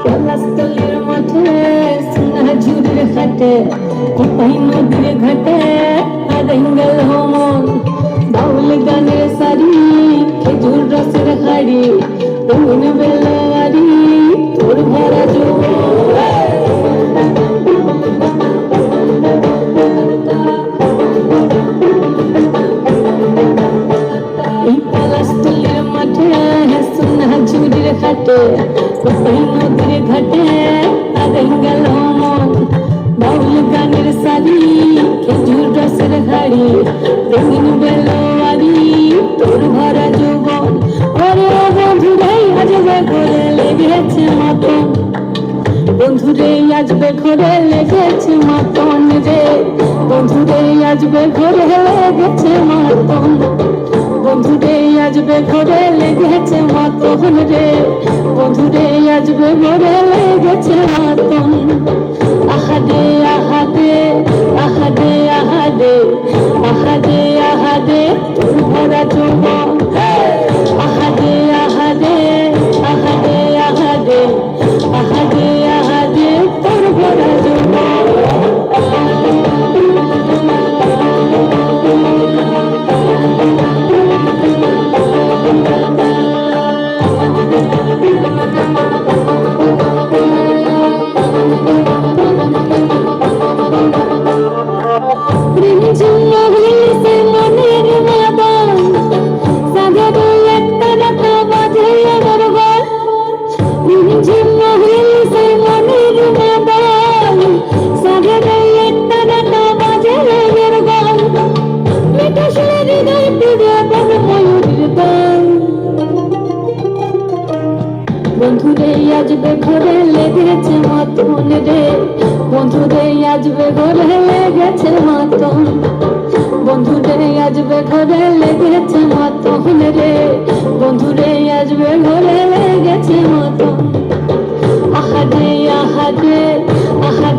পলাশতলির মাঠে সোনা ঝুড়ির ঘাটে কোপাই নদীর ঘাটে হারাই গেল মন বাউল গানের সারি খেজুর রসের হাড়ি রঙিন বেলোয়ারি তোর ভরা এই পলাশতলির মাঠে সোনা ঝুড়ির ঘাটে কোপাই নদীর ঘাটে হারাই গেল মন বাউল গানের সারি খেজুর রসের হাড়ি রঙিন বেলোয়ারি তোর ভরা যৌবন ওরে বন্ধুরে আজবে ঘরে লেগেছে মতন বন্ধুরে আজবে ঘরে লেগেছে মতন রে বন্ধুরে আজবে ঘরে লেগেছে মতন বন্ধুরে আজবে ঘরে লেগেছে মতন রে বন্ধুরে আজবে ঘরে লেগেছে মতন আহাদে আহাদে আহাদে আহাদে আহাদে আহাদে তোর ভরা যৌবন আহাদে আহাদে আহাদে আহাদে আহাদে আহাদে তোর ভরা যৌবন বন্ধুরে আজবে ঘরে লেগেছে মতন রে বন্ধুরে আজবে ঘরে লেগেছে মতন বন্ধুরে আজবে ঘরে লেগেছে মতন রে বন্ধুরে আজবে ঘরে লেগেছে মতন আহাদে আহাদে আহাদে